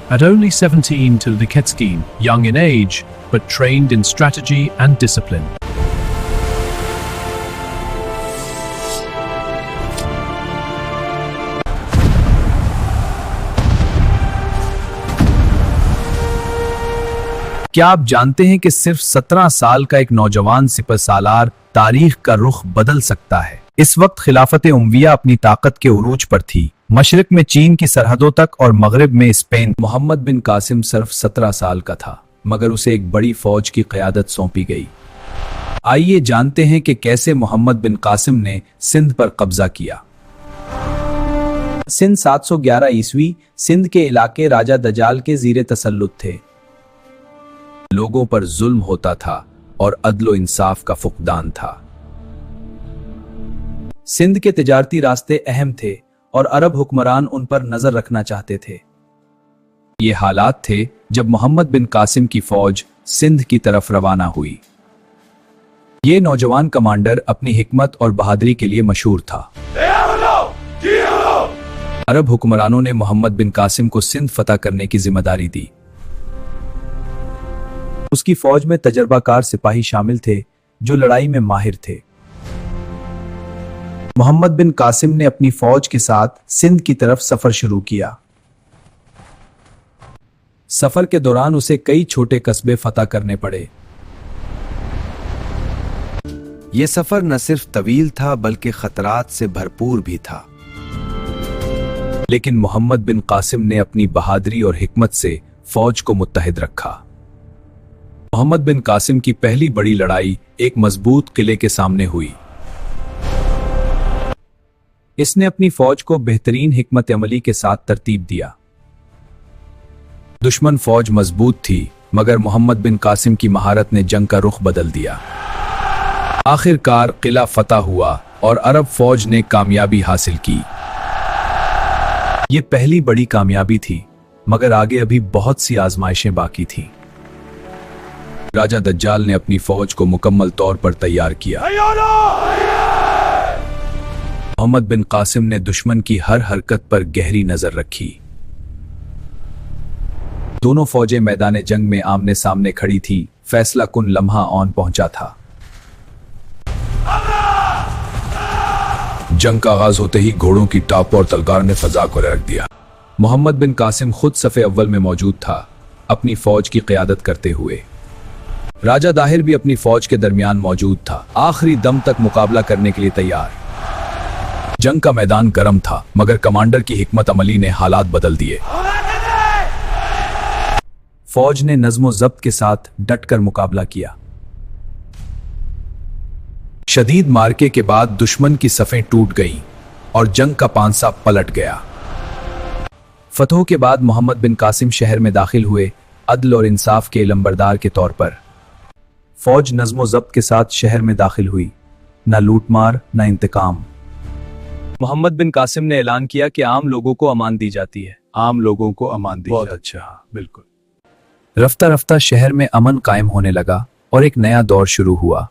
At only 17, Tildeketzkin, young in age, but trained in strategy and discipline. क्या आप जानते हैं कि सिर्फ 17 साल का एक नौजवान सिपहसालार तारीख का रुख बदल सकता है। इस वक्त खिलाफत उमविया अपनी ताकत के उरूज पर थी, मशरिक में चीन की सरहदों तक और मगरिब में स्पेन। मोहम्मद बिन कासिम सिर्फ 17 साल का था, मगर उसे एक बड़ी फौज की क़यादत सौंपी गई। आइए जानते हैं कि कैसे मोहम्मद बिन कासिम ने सिंध पर कब्जा किया। सिंध 711 ईस्वी सिंध के इलाके राजा दजाल के ज़ीरे तसल्लुत थे। लोगों पर जुल्म होता था और अदलो इंसाफ का फुकदान था। सिंध के तिजारती रास्ते अहम थे और अरब हुक्मरान उन पर नजर रखना चाहते थे। ये हालात थे जब मोहम्मद बिन कासिम की फौज सिंध की तरफ रवाना हुई। ये नौजवान कमांडर अपनी हिकमत और बहादुरी के लिए मशहूर था। अरब हुक्मरानों ने मोहम्मद बिन कासिम को सिंध फतह करने की जिम्मेदारी दी। उसकी फौज में तजर्बाकार सिपाही शामिल थे जो लड़ाई में माहिर थे। मोहम्मद बिन कासिम ने अपनी फौज के साथ सिंध की तरफ सफर शुरू किया। सफर के दौरान उसे कई छोटे कस्बे फतह करने पड़े। यह सफर न सिर्फ तवील था बल्कि खतरात से भरपूर भी था, लेकिन मोहम्मद बिन कासिम ने अपनी बहादुरी और हिकमत से फौज को मुत्तहिद रखा। मोहम्मद बिन कासिम की पहली बड़ी लड़ाई एक मजबूत किले के सामने हुई। इसने अपनी फौज को बेहतरीन हिकमत अमली के साथ तरतीब दिया। दुश्मन फौज मजबूत थी, मगर मोहम्मद बिन कासिम की महारत ने जंग का रुख बदल दिया। आखिरकार किला फतह हुआ और अरब फौज ने कामयाबी हासिल की। यह पहली बड़ी कामयाबी थी, मगर आगे अभी बहुत सी आजमाइशें बाकी थीं। राजा दज्जाल ने अपनी फौज को मुकम्मल तौर पर तैयार किया। मोहम्मद बिन कासिम ने दुश्मन की हर हरकत पर गहरी नजर रखी। दोनों फौजें मैदान जंग में आमने सामने खड़ी थी। फैसला कुन लम्हा ऑन पहुंचा था। जंग का आगाज होते ही घोड़ों की टाप और तलवार ने फजा को रख दिया। मोहम्मद बिन कासिम खुद सफ़े अव्वल में मौजूद था, अपनी फौज की क़यादत करते हुए। राजा दाहिर भी अपनी फौज के दरमियान मौजूद था, आखिरी दम तक मुकाबला करने के लिए तैयार। जंग का मैदान गर्म था, मगर कमांडर की हिकमत अमली ने हालात बदल दिए। फौज ने नज़्म ज़ब्त के साथ डटकर मुकाबला किया। शदीद मार्के के बाद दुश्मन की सफ़ें टूट गईं और जंग का पांसा पलट गया। फतह के बाद मोहम्मद बिन कासिम शहर में दाखिल हुए, अदल और इंसाफ के लंबरदार के तौर पर। फौज नज़्म ज़ब्त के साथ शहर में दाखिल हुई, न लूटमार न इंतकाम। मोहम्मद बिन कासिम ने ऐलान किया कि आम लोगों को अमान दी जाती है। आम लोगों को अमान दी बहुत जाती अच्छा, बिल्कुल। रफ्ता रफ्ता शहर में अमन कायम होने लगा और एक नया दौर शुरू हुआ।